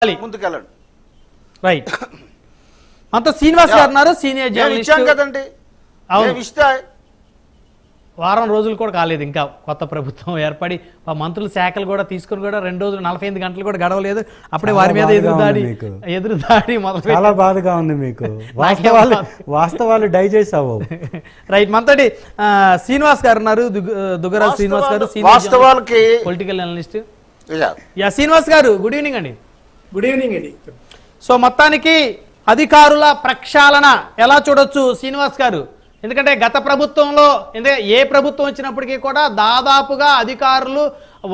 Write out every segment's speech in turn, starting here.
ముందుకెళ్ళండి. Right. అంత శ్రీనివాస్ గారు ఉన్నారు, సీనియర్ జర్నలిస్ట్ కదండి. వారం రోజులు కూడా కాలేదు ఇంకా కొత్త ప్రభుత్వం ఏర్పడి మంత్రుల శాఖలు కూడా తీసుకుని కూడా 2 రోజులు 45 గంటలు కూడా గడవలేదు. అప్పుడే వారి మీద ఎదురు దాడి మొదలు. చాలా బాధగా ఉంది మీకు. వాస్తవాలు డైజెస్ట్ అవ్వవు. రైట్. మనతోటి శ్రీనివాస్ గారు ఉన్నారు, దుగ్గరాజు శ్రీనివాస్ గారు, వాస్తవాలకి పొలిటికల్ అనలిస్ట్. శ్రీనివాస్ గారు గుడ్ ఈవినింగ్ అండి. గుడ్ ఈవినింగ్ అండి. సో మొత్తానికి అధికారుల ప్రక్షాళన ఎలా చూడొచ్చు శ్రీనివాస్ గారు? ఎందుకంటే గత ప్రభుత్వంలో ఏ ప్రభుత్వం వచ్చినప్పటికీ కూడా దాదాపుగా అధికారులు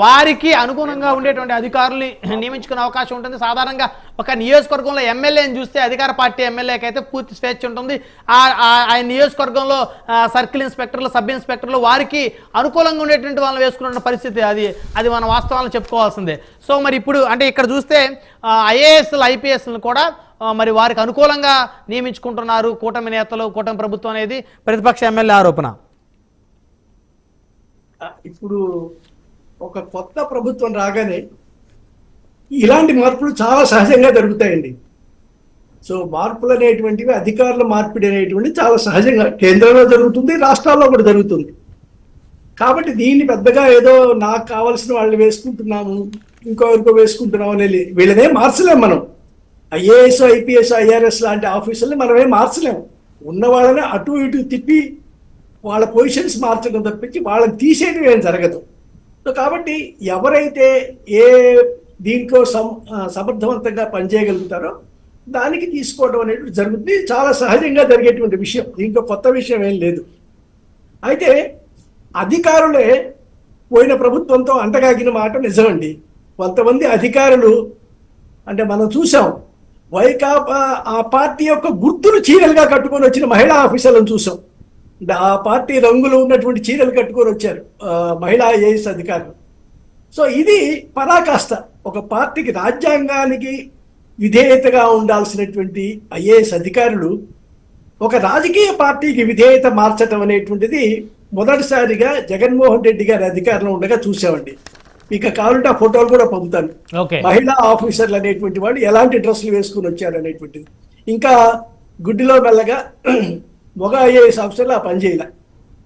వారికి అనుగుణంగా ఉండేటువంటి అధికారుల్ని నియమించుకునే అవకాశం ఉంటుంది. సాధారణంగా ఒక నియోజకవర్గంలో ఎమ్మెల్యేని చూస్తే అధికార పార్టీ ఎమ్మెల్యేకి అయితే పూర్తి స్వేచ్ఛ ఉంటుంది. ఆ నియోజకవర్గంలో సర్కిల్ ఇన్స్పెక్టర్లు, సబ్ ఇన్స్పెక్టర్లు వారికి అనుకూలంగా ఉండేటువంటి వాళ్ళని వేసుకున్న పరిస్థితి అది మన వాస్తవాలను చెప్పుకోవాల్సిందే. సో మరి ఇప్పుడు అంటే ఇక్కడ చూస్తే ఐఏఎస్లు, ఐపీఎస్లను కూడా మరి వారికి అనుకూలంగా నియమించుకుంటున్నారు కూటమి నేతలు, కూటమి ప్రభుత్వం అనేది ప్రతిపక్ష ఎమ్మెల్యే ఆరోపణ. ఇప్పుడు ఒక కొత్త ప్రభుత్వం రాగానే ఇలాంటి మార్పులు చాలా సహజంగా జరుగుతాయండి. సో మార్పులు అనేటువంటివి, అధికారుల మార్పిడి అనేటువంటి చాలా సహజంగా కేంద్రంలో జరుగుతుంది, రాష్ట్రాల్లో కూడా జరుగుతుంది. కాబట్టి దీన్ని పెద్దగా ఏదో నాకు కావాల్సిన వాళ్ళు వేసుకుంటున్నాము, ఇంకొకరికో వేసుకుంటున్నాము అనేది వీళ్ళనే మార్చలేము మనం. ఐఏఎస్, ఐపీఎస్, ఐఆర్ఎస్ లాంటి ఆఫీసర్ని మనమే మార్చలేము. ఉన్న వాళ్ళని అటు ఇటు తిప్పి వాళ్ళ పొజిషన్స్ మార్చడం తప్పించి వాళ్ళని తీసేయడం ఏం జరగదు. సో కాబట్టి ఎవరైతే ఏ దీంట్లో సమర్థవంతంగా పనిచేయగలుగుతారో దానికి తీసుకోవడం అనేది జరుగుతుంది. చాలా సహజంగా జరిగేటువంటి విషయం, దీంట్లో కొత్త విషయం ఏం లేదు. అయితే అధికారులే పోయిన ప్రభుత్వంతో అంటగాగిన మాట నిజమండి. కొంతమంది అధికారులు అంటే మనం చూసాం, వైకాపా ఆ పార్టీ యొక్క గుర్తులు చీరలుగా కట్టుకొని వచ్చిన మహిళా ఆఫీసర్లను చూసాం. ఆ పార్టీ రంగులు ఉన్నటువంటి చీరలు కట్టుకొని వచ్చారు మహిళా ఐఏఎస్ అధికారులు. సో ఇది పరాకాష్ట. ఒక పార్టీకి, రాజ్యాంగానికి విధేయతగా ఉండాల్సినటువంటి ఐఏఎస్ అధికారులు ఒక రాజకీయ పార్టీకి విధేయత మార్చడం అనేటువంటిది మొదటిసారిగా జగన్మోహన్ రెడ్డి గారి అధికారంలో ఉండగా చూసామండి. ఇక కావాలంటే ఆ ఫోటోలు కూడా పంపుతాను. మహిళా ఆఫీసర్లు అనేటువంటి వాళ్ళు ఎలాంటి డ్రెస్సులు వేసుకుని వచ్చారు అనేటువంటిది. ఇంకా గుడ్డిలో మెల్లగా మగ ఐఏఎస్ ఆఫీసర్లు ఆ పని చేయాల.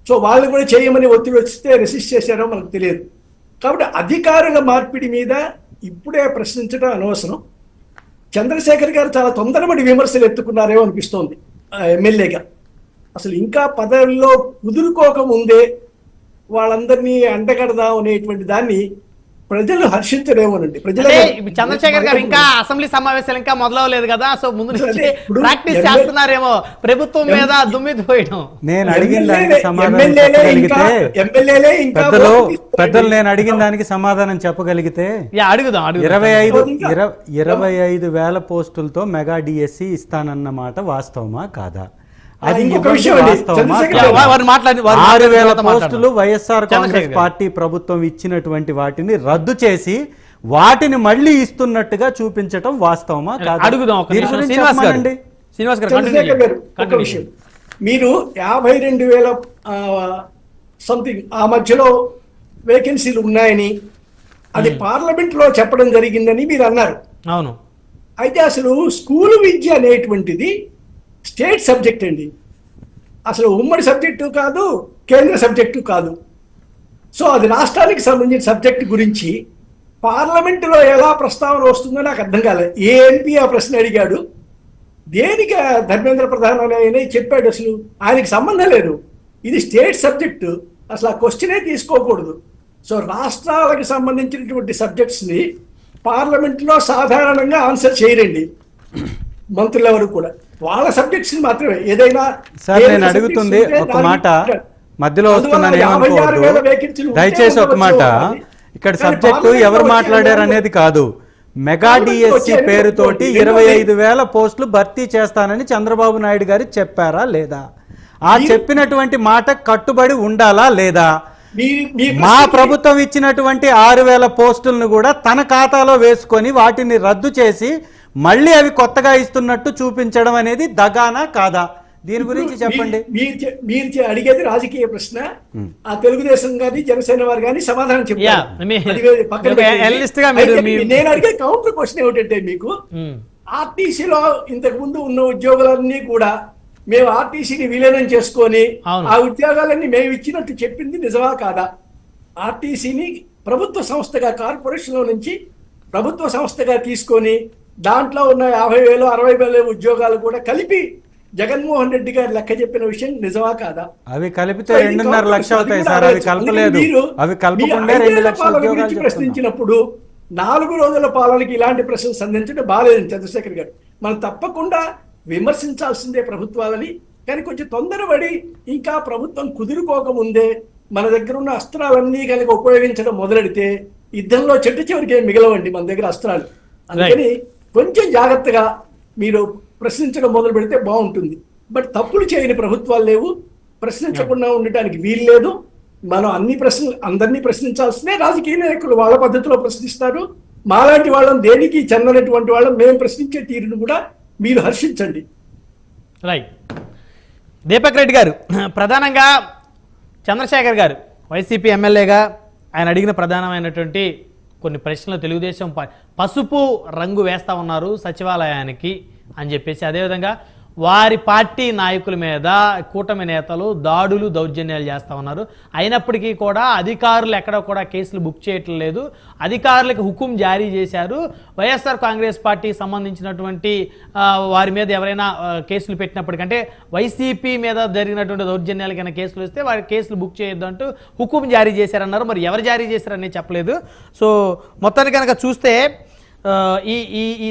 సో వాళ్ళు కూడా చేయమని ఒత్తిడి వస్తే రెసిస్ట్ చేశారో మనకు తెలియదు. కాబట్టి అధికారుల మార్పిడి మీద ఇప్పుడే ప్రశ్నించడం అనవసరం. చంద్రశేఖర్ గారు చాలా తొందరపడి విమర్శలు ఎత్తుకున్నారేమో అనిపిస్తోంది ఎమ్మెల్యేగా. అసలు ఇంకా పదవిలో కుదురుకోకముందే వాళ్ళందరినీ అంటగడదాం అనేటువంటి దాన్ని ప్రజలు హర్షించరేమోనండి. చంద్రశేఖర్ గారు ఇంకా అసెంబ్లీ సమావేశాలు ఇంకా మొదలవలేదు కదా, సో ముందు నుంచి ప్రాక్టీస్ చేస్తున్నారేమో ప్రభుత్వం మీద దుమ్మిది పోయడం. నేను అడిగిన దానికి సమాధానం చెప్పగలిగితే 25,000 పోస్టులతో మెగా డిఎస్సి ఇస్తానన్నమాట వాస్తవమా కాదా? అది 6,000 పోస్టులు వైఎస్ఆర్ కాంగ్రెస్ పార్టీ ప్రభుత్వం ఇచ్చినటువంటి వాటిని రద్దు చేసి వాటిని మళ్ళీ ఇస్తున్నట్టుగా చూపించటం వాస్తవమా కాదా? మీరు 52,000 సంథింగ్ ఆ మధ్యలో వేకెన్సీలు ఉన్నాయని అది పార్లమెంట్ లో చెప్పడం జరిగిందని మీరు అన్నారు. అవును. అయితే అసలు స్కూల్ విద్య అనేటువంటిది స్టేట్ సబ్జెక్ట్ అండి. అసలు ఉమ్మడి సబ్జెక్టు కాదు, కేంద్ర సబ్జెక్టు కాదు. సో అది రాష్ట్రానికి సంబంధించిన సబ్జెక్టు గురించి పార్లమెంటులో ఎలా ప్రస్తావన వస్తుందో నాకు అర్థం కాలేదు. ఏ ఎంపీ ఆ ప్రశ్న అడిగాడు, దేనికి ధర్మేంద్ర ప్రధాన్ అని చెప్పాడు. అసలు ఆయనకి సంబంధం లేదు, ఇది స్టేట్ సబ్జెక్టు, అసలు ఆ క్వశ్చనే తీసుకోకూడదు. సో రాష్ట్రాలకు సంబంధించినటువంటి సబ్జెక్ట్స్ని పార్లమెంట్లో సాధారణంగా ఆన్సర్ చేయరండి మంత్రులు ఎవరు కూడా. వాళ్ళ సబ్జెక్ట్స్ మాత్రమే ఏదైనా. సార్ నేను అడుగుతుంది ఒక మాట, మధ్యలో వస్తున్నాను ఏమనుకోవద్దు దయచేసి. ఒక మాట, ఇక్కడ సబ్జెక్టు ఎవరు మాట్లాడారు అనేది కాదు. మెగా డిఎస్సి పేరుతోటి 25,000 పోస్టులు భర్తీ చేస్తానని చంద్రబాబు నాయుడు గారు చెప్పారా లేదా? ఆ చెప్పినటువంటి మాట కట్టుబడి ఉండాలా లేదా? మా ప్రభుత్వం ఇచ్చినటువంటి 6,000 పోస్టులను కూడా తన ఖాతాలో వేసుకొని వాటిని రద్దు చేసి మళ్ళీ అవి కొత్తగా ఇస్తున్నట్టు చూపించడం అనేది దగానా కాదా? దీని గురించి చెప్పండి. మీరు అడిగేది రాజకీయ ప్రశ్న. ఆ తెలుగుదేశం గాని జనసేన వారు కానీ సమాధానం చెప్తారు. నేను అడిగే కౌంటర్ క్వశ్చన్ ఏమిటంటే, మీకు ఆర్టీసీలో ఇంతకు ముందు ఉన్న ఉద్యోగులన్నీ కూడా మేము ఆర్టీసీని విలీనం చేసుకొని ఆ ఉద్యోగాలన్నీ మేము ఇచ్చినట్టు చెప్పింది నిజమా కాదా? ఆర్టీసీని ప్రభుత్వ సంస్థగా, కార్పొరేషన్ లో నుంచి ప్రభుత్వ సంస్థగా తీసుకొని దాంట్లో ఉన్న 50,000 60,000 ఉద్యోగాలు కూడా కలిపి జగన్మోహన్ రెడ్డి గారు లెక్క చెప్పిన విషయం నిజమా కాదా? అవి కలిపితే 2.5 లక్షలు అవుతాయి సార్. అవి కలపలేదు. అవి కలపకుండా 2 లక్షల ఉద్యోగాలు ప్రశ్నించినప్పుడు 4 రోజుల పాలనకి ఇలాంటి ప్రశ్నలు సంధించడం బాగాలేదు చంద్రశేఖర్ గారు. మనం తప్పకుండా విమర్శించాల్సిందే ప్రభుత్వాలని. కానీ కొంచెం తొందరపడి ఇంకా ప్రభుత్వం కుదురుకోకముందే మన దగ్గర ఉన్న అస్త్రాలన్నీ కనుక ఉపయోగించడం మొదలెడితే యుద్ధంలో చెట్టు చివరికి ఏం మిగలవండి మన దగ్గర అస్త్రాలు. అందుకని కొంచెం జాగ్రత్తగా మీరు ప్రశ్నించడం మొదలు పెడితే బాగుంటుంది. బట్ తప్పులు చేయని ప్రభుత్వాలు లేవు, ప్రశ్నించకుండా ఉండటానికి వీలు లేదు. మనం అందరినీ ప్రశ్నించాల్సిందే. రాజకీయ నాయకులు వాళ్ళ పద్ధతిలో ప్రశ్నిస్తారు. మాలాంటి వాళ్ళని దేనికి చెందనటువంటి వాళ్ళని మేము ప్రశ్నించే తీరును కూడా మీరు హర్షించండి. రైట్. దీపక్ రెడ్డి గారు, ప్రధానంగా చంద్రశేఖర్ గారు వైసీపీ ఎమ్మెల్యేగా ఆయన అడిగిన ప్రధానమైనటువంటి కొన్ని ప్రశ్నలు, తెలుగుదేశం పసుపు రంగు వేస్తా ఉన్నారు సచివాలయానికి అని చెప్పేసి, అదేవిధంగా వారి పార్టీ నాయకుల మీద కూటమి నేతలు దాడులు దౌర్జన్యాలు చేస్తూ ఉన్నారు. అయినప్పటికీ కూడా అధికారులు ఎక్కడ కూడా కేసులు బుక్ చేయటం లేదు. అధికారులకు హుకుం జారీ చేశారు. వైఎస్ఆర్ కాంగ్రెస్ పార్టీకి సంబంధించినటువంటి వారి మీద ఎవరైనా కేసులు పెట్టినప్పటికంటే వైసీపీ మీద జరిగినటువంటి దౌర్జన్యాలు కన్నా కేసులు వస్తే వారి కేసులు బుక్ చేయొద్దు అంటూ హుకుం జారీ చేశారన్నారు. మరి ఎవరు జారీ చేశారని చెప్పలేదు. సో మొత్తానికి కనుక చూస్తే ఈ